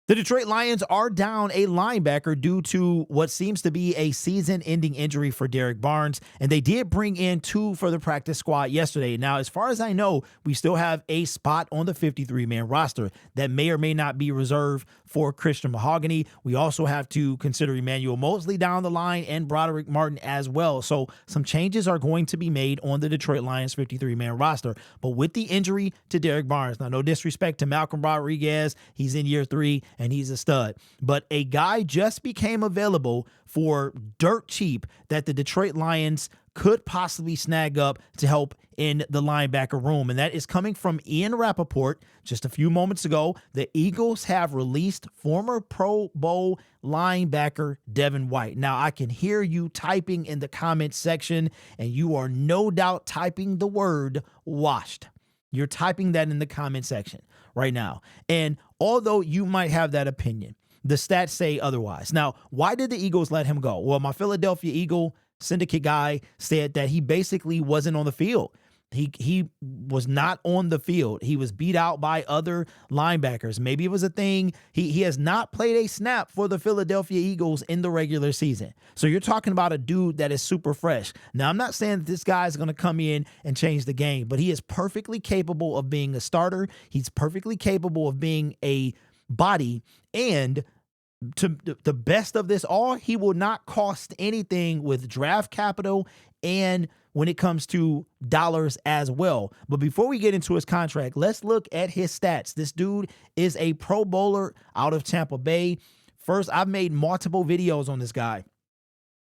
The Detroit Lions are down a linebacker due to what seems to be a season-ending injury for Derrick Barnes, and they did bring in 2 for the practice squad yesterday. Now, as far as I know, we still have a spot on the 53-man roster that may or may not be reserved for Christian Mahogany. We also have to consider Emmanuel Mosley down the line and Broderick Martin as well. So some changes are going to be made on the Detroit Lions 53-man roster. But with the injury to Derrick Barnes, now no disrespect to Malcolm Rodriguez, he's in year 3 and he's a stud. But a guy just became available for dirt cheap that the Detroit Lions could possibly snag up to help in the linebacker room. And that is coming from Ian Rappaport. Just a few moments ago, the Eagles have released former Pro Bowl linebacker Devin White. Now, I can hear you typing in the comments section, and you are no doubt typing the word washed. You're typing that in the comment section right now. And although you might have that opinion, the stats say otherwise. Now, why did the Eagles let him go? Well, my Philadelphia Eagle Syndicate guy said that he basically wasn't on the field. He was not on the field. He was beat out by other linebackers. Maybe it was a thing. He has not played a snap for the Philadelphia Eagles in the regular season. So you're talking about a dude that is super fresh. Now, I'm not saying that this guy is going to come in and change the game, but he is perfectly capable of being a starter. He's perfectly capable of being a body, and to the best of this all, he will not cost anything with draft capital and when it comes to dollars as well. But before we get into his contract, let's look at his stats. This dude is a Pro Bowler out of Tampa Bay. First, I've made multiple videos on this guy.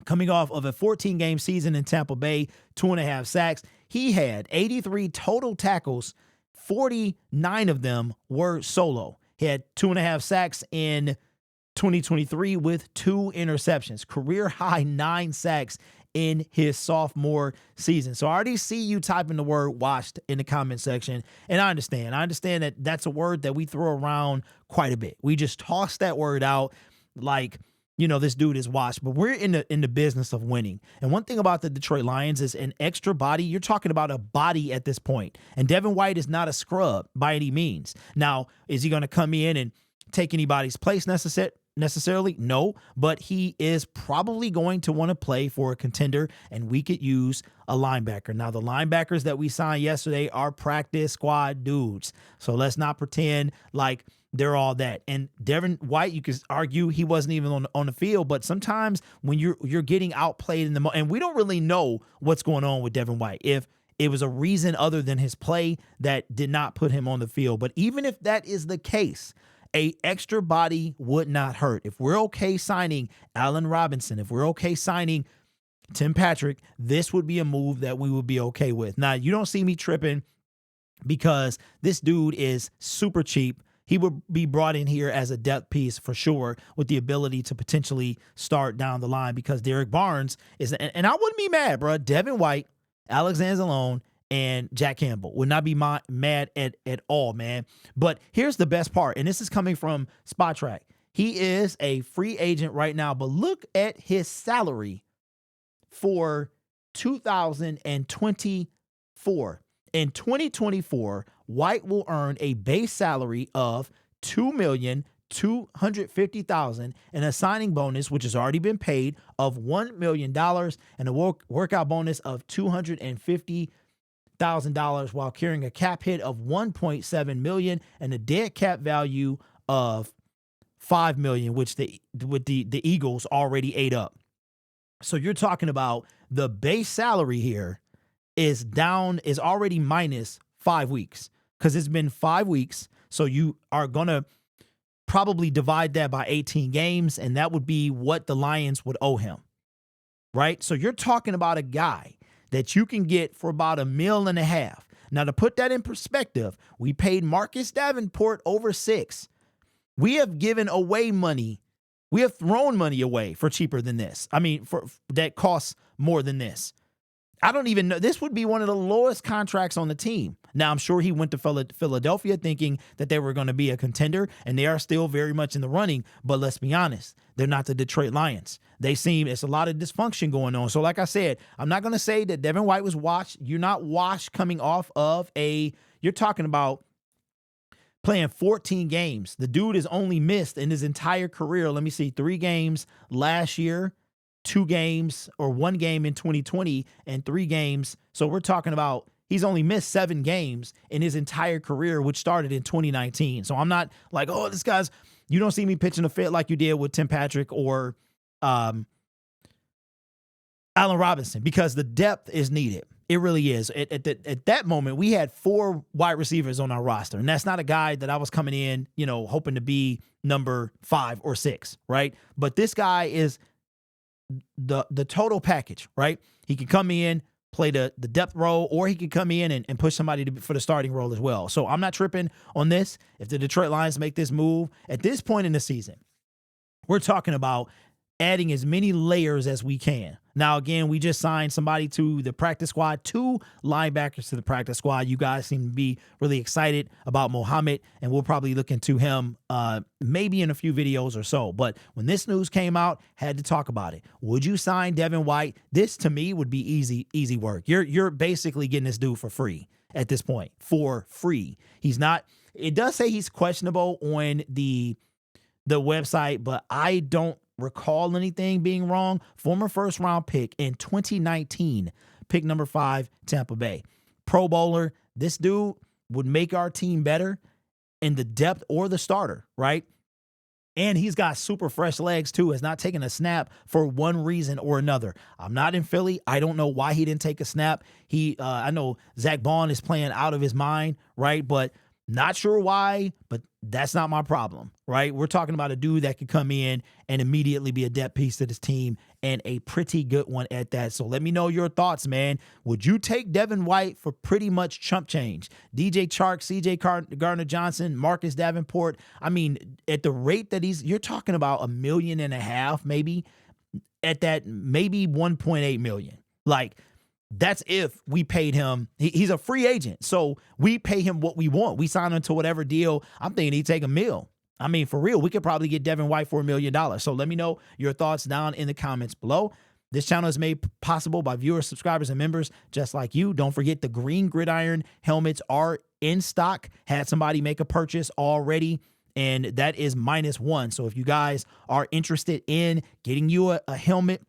Coming off of a 14-game season in Tampa Bay, 2.5 sacks. He had 83 total tackles. 49 of them were solo. He had 2.5 sacks in 2023 with 2 interceptions. Career high 9 sacks in his sophomore season. So I already see you typing the word washed in the comment section. And I understand. I understand that that's a word that we throw around quite a bit. We just toss that word out like, you know, this dude is washed. But we're in the business of winning. And one thing about the Detroit Lions is an extra body. You're talking about a body at this point. And Devin White is not a scrub by any means. Now, is he going to come in and take anybody's place necessarily? No, but he is probably going to want to play for a contender, and we could use a linebacker. Now, the linebackers that we signed yesterday are practice squad dudes, so let's not pretend like they're all that. And Devin White, you could argue he wasn't even on the field, but sometimes when you're getting outplayed in the and we don't really know what's going on with Devin White, if it was a reason other than his play that did not put him on the field. But even if that is the case, a extra body would not hurt. If we're okay signing Allen Robinson, if we're okay signing Tim Patrick, this would be a move that we would be okay with. Now, you don't see me tripping because this dude is super cheap. He would be brought in here as a depth piece for sure, with the ability to potentially start down the line, because Derrick Barnes is, and I wouldn't be mad, bro. Devin White, Alexander Zalone, and Jack Campbell would not be mad at all, man. But here's the best part, and this is coming from Spot Track. He is a free agent right now, but look at his salary for 2024. In 2024, White will earn a base salary of $2,250,000 and a signing bonus, which has already been paid, of $1 million, and a workout bonus of $250,000 while carrying a cap hit of $1.7 million and a dead cap value of $5 million, which the Eagles already ate up. So you're talking about the base salary here is already minus 5 weeks, because it's been 5 weeks. So you are going to probably divide that by 18 games, and that would be what the Lions would owe him, right? So you're talking about a guy that you can get for about $1.5 million. Now, to put that in perspective, we paid Marcus Davenport over $6 million. We have given away money. We have thrown money away for cheaper than this. I mean, for that costs more than this. I don't even know. This would be one of the lowest contracts on the team. Now, I'm sure he went to Philadelphia thinking that they were going to be a contender, and they are still very much in the running. But let's be honest, they're not the Detroit Lions. It's a lot of dysfunction going on. So like I said, I'm not going to say that Devin White was washed. You're not washed coming off of you're talking about playing 14 games. The dude has only missed in his entire career, let me see, 3 games last year, 2 games or 1 game in 2020, and 3 games. So we're talking about he's only missed 7 games in his entire career, which started in 2019. So I'm not like, oh, this guy's, you don't see me pitching a fit like you did with Tim Patrick or Allen Robinson, because the depth is needed. It really is. At that moment, we had 4 wide receivers on our roster, and that's not a guy that I was coming in, hoping to be number 5 or 6, right? But this guy is the total package, right? He can come in, play the depth role, or he could come in and push somebody for the starting role as well. So I'm not tripping on this. If the Detroit Lions make this move at this point in the season, we're talking about adding as many layers as we can. Now, again, we just signed somebody to the practice squad, 2 linebackers to the practice squad. You guys seem to be really excited about Mohammed, and we'll probably look into him maybe in a few videos or so. But when this news came out, had to talk about it. Would you sign Devin White? This, to me, would be easy work. You're basically getting this dude for free at this point, for free. He's not, it does say he's questionable on the website, but I don't recall anything being wrong. Former first-round pick in 2019, pick number 5, Tampa Bay. Pro Bowler. This dude would make our team better in the depth or the starter, right? And he's got super fresh legs, too. Has not taken a snap for one reason or another. I'm not in Philly. I don't know why he didn't take a snap. I know Zach Bond is playing out of his mind, right? But not sure why, but that's not my problem, right? We're talking about a dude that could come in and immediately be a depth piece to this team, and a pretty good one at that. So let me know your thoughts, man. Would you take Devin White for pretty much chump change? DJ Chark, CJ Gardner-Johnson, Marcus Davenport. I mean, at the rate that you're talking about $1.5 million, maybe at that, maybe 1.8 million. Like, that's if we paid him. He's a free agent, so we pay him what we want. We sign him to whatever deal. I'm thinking he'd take $1 million. I mean, for real, we could probably get Devin White for $1 million. So let me know your thoughts down in the comments below. This channel is made possible by viewers, subscribers, and members just like you. Don't forget the green gridiron helmets are in stock. Had somebody make a purchase already, and that is -1. So if you guys are interested in getting you a helmet,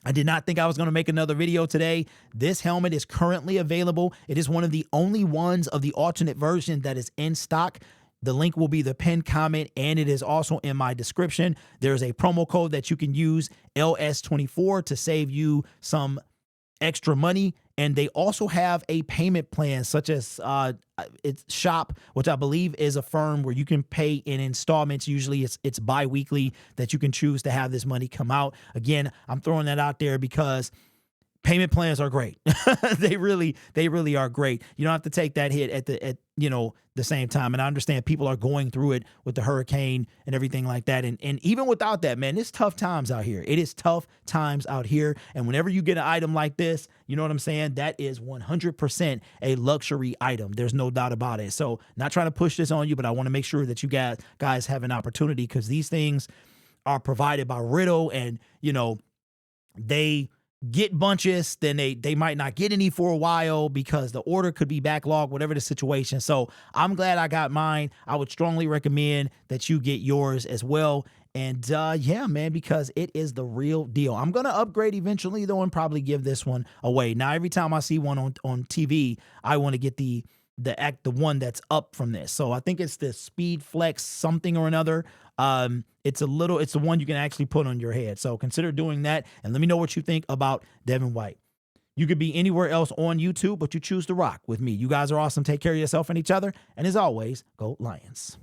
I did not think I was going to make another video today. This helmet is currently available. It is one of the only ones of the alternate version that is in stock. The link will be the pinned comment, and it is also in my description. There's a promo code that you can use, LS24, to save you some extra money. And they also have a payment plan, such as it's Shop, which I believe is a firm where you can pay in installments. Usually it's bi-weekly that you can choose to have this money come out. Again, I'm throwing that out there because payment plans are great. They really are great. You don't have to take that hit at the same time. And I understand people are going through it with the hurricane and everything like that. And even without that, man, it's tough times out here. It is tough times out here. And whenever you get an item like this, you know what I'm saying? That is 100% a luxury item. There's no doubt about it. So not trying to push this on you, but I want to make sure that you guys have an opportunity, because these things are provided by Riddle, and, they get bunches, then they might not get any for a while because the order could be backlogged, whatever the situation. So I'm glad I got mine. I would strongly recommend that you get yours as well. And yeah, man, because it is the real deal. I'm going to upgrade eventually, though, and probably give this one away. Now, every time I see one on TV, I want to get the one that's up from this. So I think it's the Speed Flex something or another. It's the one you can actually put on your head. So consider doing that, and let me know what you think about Devin White. You could be anywhere else on YouTube, but you choose to rock with me. You guys are awesome. Take care of yourself and each other. And as always, go Lions.